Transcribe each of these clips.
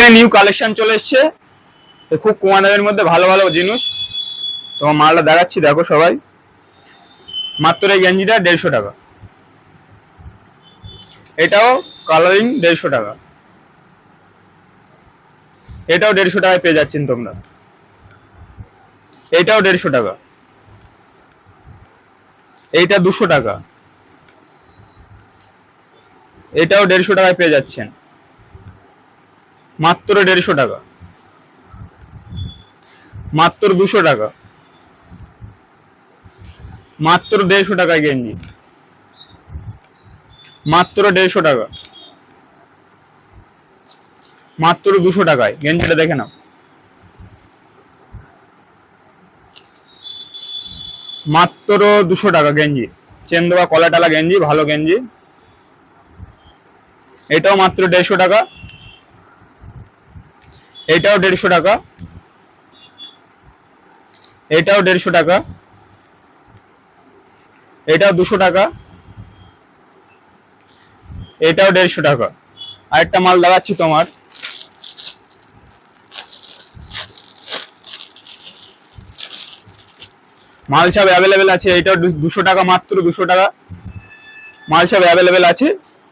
এখানে new collection চলে এসছে, খুব কম দামের মধ্যে ভালো ভালো জিনিস। তোমার মালটা দেখাচ্ছি, দেখো সবাই। মাত্র এই গেঞ্জিটা 150 টাকা, এটাও কালারিং 150 টাকা, এটাও 150 টাকায় পেয়ে যাচ্ছেন তোমরা। এইটাও 150 টাকা, এইটা 200 টাকা, এটাও 150 টাকায় পেয়ে যাচ্ছেন, মাত্র 150 টাকা, মাত্র 200 টাকা, মাত্র 150 টাকায় গেঞ্জি, মাত্র 150 টাকা, মাত্র 200 টাকায় গেঞ্জিটা দেখে নাও, মাত্র 200 টাকা গেঞ্জি, চেন দেওয়া কলা টালা গেঞ্জি, ভালো গেঞ্জি। এটাও মাত্র 150 টাকা, এটাও 150 টাকা, এটাও 150 টাকা, এটাও 200 টাকা, এটাও 150 টাকা। আরেকটা মাল দেখাচ্ছি তোমার, মাল সব অ্যাভেলেবেল আছে, এটাও 200 টাকা, মাত্র 200 টাকা, মাল সব অ্যাভেলেবেল আছে।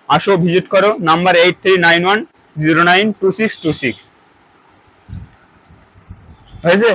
আসো, ভিজিট করো। নাম্বার 8391092626 হয়েছে।